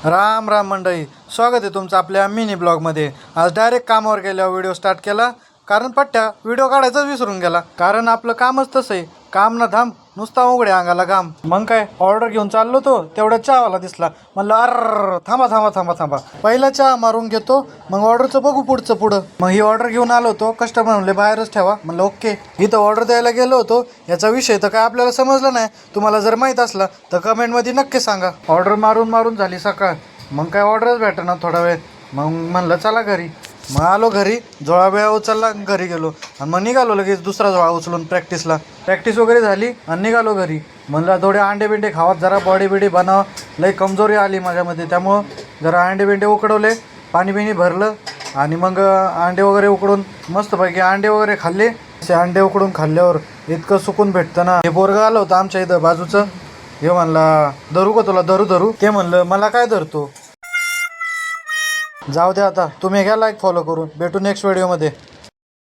राम राम मंडळी, स्वागत आहे तुमचं आपल्या मिनी ब्लॉगमध्ये. आज डायरेक्ट कामावर गेल्यावर व्हिडिओ स्टार्ट केला, कारण पट्ट्या व्हिडिओ काढायचाच विसरून गेला. कारण आपलं कामच तसं आहे, काम ना धाम नुसता उघडे अंगाला काम. मग काय ऑर्डर घेऊन चाललो तो, तेवढ्या चहावाला दिसला. म्हणलं अर थांबा थांबा थांबा थांबा, पहिला चहा मारून घेतो, मग ऑर्डरचं बघू पुढं. मग ही ऑर्डर घेऊन आलो होतो. कस्टमर म्हणले बाहेरच ठेवा. म्हणलं ओके. इथं ऑर्डर द्यायला गेलो होतो. याचा विषय तर काय आपल्याला समजलं नाही. तुम्हाला जर माहीत असला तर कमेंटमध्ये नक्की सांगा. ऑर्डर मारून झाली सकाळ. मग काय ऑर्डरच भेटेना थोडा वेळ. मग म्हणलं चला घरी. मग आलो घरी, जोळा वेळा उचलला, घरी गेलो आणि मग निघालो लगेच दुसरा जोळा उचलून प्रॅक्टिस वगैरे झाली आणि निघालो घरी. म्हणलं थोडे अंडे बिंडे खावात, जरा बॉडी बिडी बनाव. लई कमजोरी आली माझ्यामध्ये, त्यामुळं जरा अंडे बिंडे उकडवले, पाणी बिणी भरलं आणि मग अंडे वगैरे उकडून मस्तपैकी अंडे वगैरे खाल्ले. असे अंडे उकडून खाल्ल्यावर इतकं सुकून भेटतं ना. हे पोरगं आलं होतं आमच्या इथं बाजूचं. हे म्हणला धरू का तुला, धरू. ते म्हणलं मला काय धरतो. जाऊ द्या आता, तुम्ही घ्या लाईक फॉलो करून. भेटू नेक्स्ट व्हिडिओमध्ये.